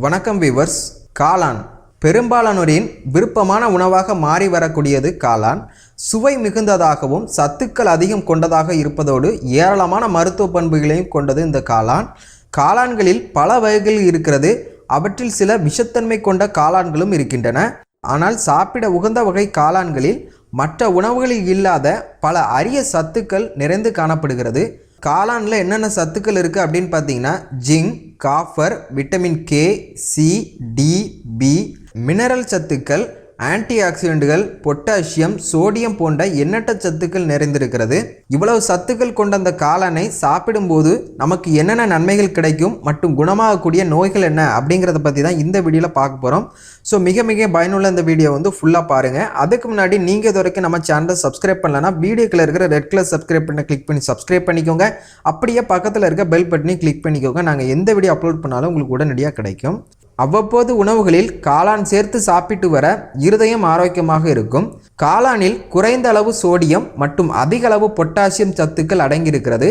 வணக்கம் வியூவர்ஸ். காளான் பெரும்பாலானோரின் விருப்பமான உணவாக மாறி வரக்கூடியது காளான். சுவை மிகுந்ததாகவும் சத்துக்கள் அதிகம் கொண்டதாக இருப்பதோடு ஏராளமான மருத்துவ பண்புகளையும் கொண்டது இந்த காளான். காளான்களில் பல வகைகள் இருக்கிறது. அவற்றில் சில விஷத்தன்மை கொண்ட காளான்களும் இருக்கின்றன. ஆனால் சாப்பிட உகந்த வகை காளான்களில் மற்ற உணவுகளில் இல்லாத பல அரிய சத்துக்கள் நிறைந்து காணப்படுகிறது. காளானில் என்னென்ன சத்துக்கள் இருக்குது அப்படின்னு பார்த்தீங்கன்னா zinc, copper, vitamin K, C, D, B, mineral சத்துக்கள், ஆன்டி ஆக்சிடென்ட்கள், பொட்டாசியம், சோடியம் போன்ற எண்ணற்ற சத்துக்கள் நிறைந்திருக்கிறது. இவ்வளவு சத்துக்கள் கொண்ட அந்த காளானை சாப்பிடும்போது நமக்கு என்னென்ன நன்மைகள் கிடைக்கும் மற்றும் குணமாகக்கூடிய நோய்கள் என்ன அப்படிங்கிறத பற்றி தான் இந்த வீடியோவில் பார்க்க போகிறோம். ஸோ மிக பயனுள்ள இந்த வீடியோ ஃபுல்லாக பாருங்கள். அதுக்கு முன்னாடி நீங்கள் இது வரைக்கும் நம்ம சேனலை சப்ஸ்கிரைப் பண்ணலன்னா வீடியோக்கில் இருக்கிற ரெட் கலர் சப்ஸ்கிரைப் பண்ண கிளிக் பண்ணி சப்ஸ்கிரைப் பண்ணிக்கோங்க. அப்படியே பக்கத்தில் இருக்க பெல் பட்டனை கிளிக் பண்ணிக்கோங்க. நாங்கள் எந்த வீடியோ அப்லோட் பண்ணாலும் உங்களுக்கு உடனடியாக கிடைக்கும். அவ்வப்போது உணவுகளில் காளான் சேர்த்து சாப்பிட்டு வர இருதயம் ஆரோக்கியமாக இருக்கும். காளானில் குறைந்த அளவு சோடியம் மற்றும் அதிக அளவு பொட்டாசியம் சத்துக்கள் அடங்கியிருக்கிறது.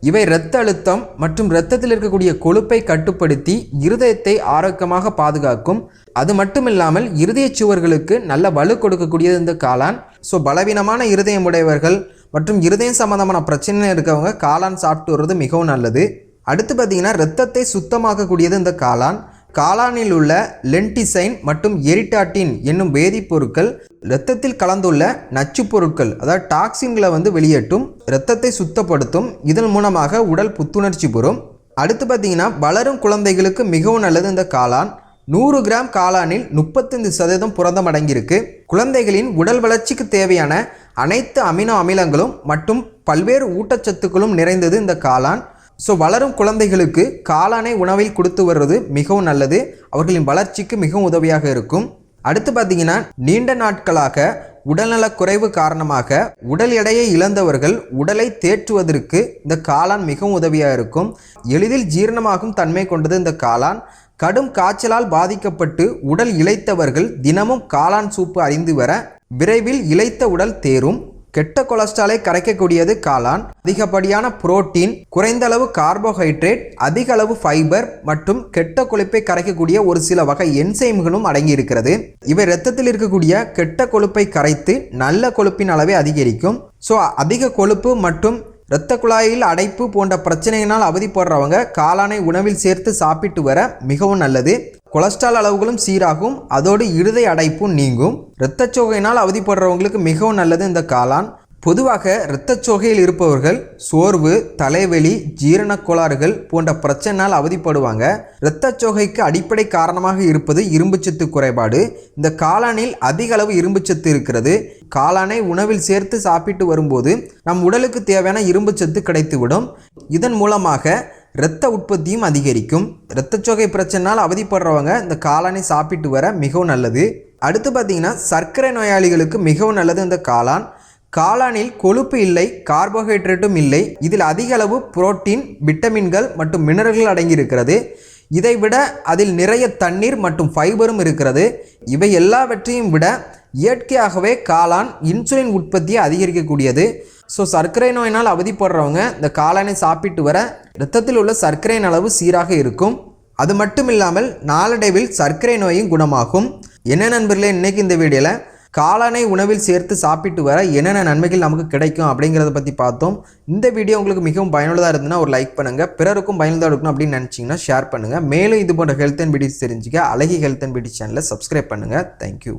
இவை இரத்த அழுத்தம் மற்றும் இரத்தத்தில் இருக்கக்கூடிய கொழுப்பை கட்டுப்படுத்தி இருதயத்தை ஆரோக்கியமாக பாதுகாக்கும். அது மட்டுமில்லாமல் இருதய சுவர்களுக்கு நல்ல வலு கொடுக்கக்கூடியது இந்த காளான். ஸோ பலவீனமான இருதயம் உடையவர்கள் மற்றும் இருதயம் சம்பந்தமான பிரச்சனை இருக்கவங்க காளான் சாப்பிட்டு வர்றது மிகவும் நல்லது. அடுத்து பார்த்தீங்கன்னா இரத்தத்தை சுத்தமாக்கக்கூடியது இந்த காளான். காளானில் உள்ள லென்டிசைன் மற்றும் எரிட்டாட்டின் என்னும் வேதிப்பொருட்கள் இரத்தத்தில் கலந்துள்ள நச்சு பொருட்கள் அதாவது டாக்ஸின்களை வெளியேற்றும், இரத்தத்தை சுத்தப்படுத்தும். இதன் மூலமாக உடல் புத்துணர்ச்சி பெறும். அடுத்து பார்த்தீங்கன்னா வளரும் குழந்தைகளுக்கு மிகவும் நல்லது இந்த காளான். 100 கிராம் காளானில் 35% புரதம் அடங்கியிருக்கு. குழந்தைகளின் உடல் வளர்ச்சிக்கு தேவையான அனைத்து அமினோ அமிலங்களும் மற்றும் பல்வேறு ஊட்டச்சத்துக்களும் நிறைந்தது இந்த காளான். ஸோ வளரும் குழந்தைகளுக்கு காளானை உணவில் கொடுத்து வருவது மிகவும் நல்லது. அவர்களின் வளர்ச்சிக்கு மிகவும் உதவியாக இருக்கும். அடுத்து பார்த்தீங்கன்னா நீண்ட நாட்களாக உடல்நலக் குறைவு காரணமாக உடல் எடையை இழந்தவர்கள் உடலை தேற்றுவதற்கு இந்த காளான் மிகவும் உதவியாக இருக்கும். எளிதில் ஜீரணமாகும் தன்மை கொண்டது இந்த காளான். கடும் காய்ச்சலால் பாதிக்கப்பட்டு உடல் இளைத்தவர்கள் தினமும் காளான் சூப்பு அறிந்து வர விரைவில் இளைத்த உடல் தேரும். கெட்ட கொலஸ்ட்ராலை கரைக்கக்கூடியது காளான். அதிகப்படியான புரோட்டீன், குறைந்த அளவு கார்போஹைட்ரேட், அதிக அளவு ஃபைபர் மற்றும் கெட்ட கொழுப்பை கரைக்கக்கூடிய ஒரு சில வகை என்சைம்களும் அடங்கி இருக்கிறது. இவை இரத்தத்தில் இருக்கக்கூடிய கெட்ட கொழுப்பை கரைத்து நல்ல கொழுப்பின் அளவை அதிகரிக்கும். ஸோ அதிக கொழுப்பு மற்றும் இரத்த குழாயில் அடைப்பு போன்ற பிரச்சனையினால் அவதிப்படுறவங்க காளானை உணவில் சேர்த்து சாப்பிட்டு வர மிகவும் நல்லது. கொலஸ்ட்ரால் அளவுகளும் சீராகும். அதோடு இருதய அடைப்பும் நீங்கும். இரத்தச்சோகையினால் அவதிப்படுறவங்களுக்கு மிகவும் நல்லது இந்த காளான். பொதுவாக இரத்தச்சோகையில் இருப்பவர்கள் சோர்வு, தலைவலி, ஜீரண கோளாறுகள் போன்ற பிரச்சனையால் அவதிப்படுவாங்க. இரத்தச்சோகைக்கு அடிப்படை காரணமாக இருப்பது இரும்புச்சத்து குறைபாடு. இந்த காளானில் அதிக அளவு இரும்புச்சத்து இருக்கிறது. காளானை உணவில் சேர்த்து சாப்பிட்டு வரும்போது நம் உடலுக்கு தேவையான இரும்புச்சத்து கிடைத்துவிடும். இதன் மூலமாக இரத்த உற்பத்தியும் அதிகரிக்கும். இரத்தச்சோகை பிரச்சனையால் அவதிப்படுறவங்க இந்த காளானை சாப்பிட்டு வர மிகவும் நல்லது. அடுத்து பார்த்தீங்கன்னா சர்க்கரை நோயாளிகளுக்கு மிகவும் நல்லது இந்த காளான். காளானில் கொழுப்பு இல்லை, கார்போஹைட்ரேட்டும் இல்லை. இதில் அதிக அளவு புரோட்டீன், விட்டமின்கள் மற்றும் மினரல்கள் அடங்கியிருக்கிறது. இதைவிட அதில் நிறைய தண்ணீர் மற்றும் ஃபைபரும் இருக்கிறது. இவை எல்லாவற்றையும் விட இயற்கையாகவே காளான் இன்சுலின் உற்பத்தியை அதிகரிக்கக்கூடியது. ஸோ சர்க்கரை நோயினால் அவதிப்படுறவங்க இந்த காளானை சாப்பிட்டு வர இரத்தத்தில் உள்ள சர்க்கரையின் அளவு சீராக இருக்கும். அது மட்டும் இல்லாமல் நாளடைவில் சர்க்கரை நோயும் குணமாகும். என்ன நண்பர்களே, இன்னைக்கு இந்த வீடியோவில் காளானை உணவில் சேர்த்து சாப்பிட்டு வர என்னென்ன நன்மைகள் நமக்கு கிடைக்கும் அப்படிங்கிறத பற்றி பார்த்தோம். இந்த வீடியோ உங்களுக்கு மிகவும் பயனுள்ளதாக இருந்ததுன்னா ஒரு லைக் பண்ணுங்கள். பிறருக்கும் பயனுள்ளதாக இருக்கணும் அப்படின்னு நினச்சிங்கன்னா ஷேர் பண்ணுங்கள். மேலும் இது போன்ற ஹெல்த் அண்ட் பியூட்டி தெரிஞ்சுக்க அழகி ஹெல்த் அண்ட் பியூட்டி சேனலை சப்ஸ்கிரைப் பண்ணுங்கள். தேங்க்யூ.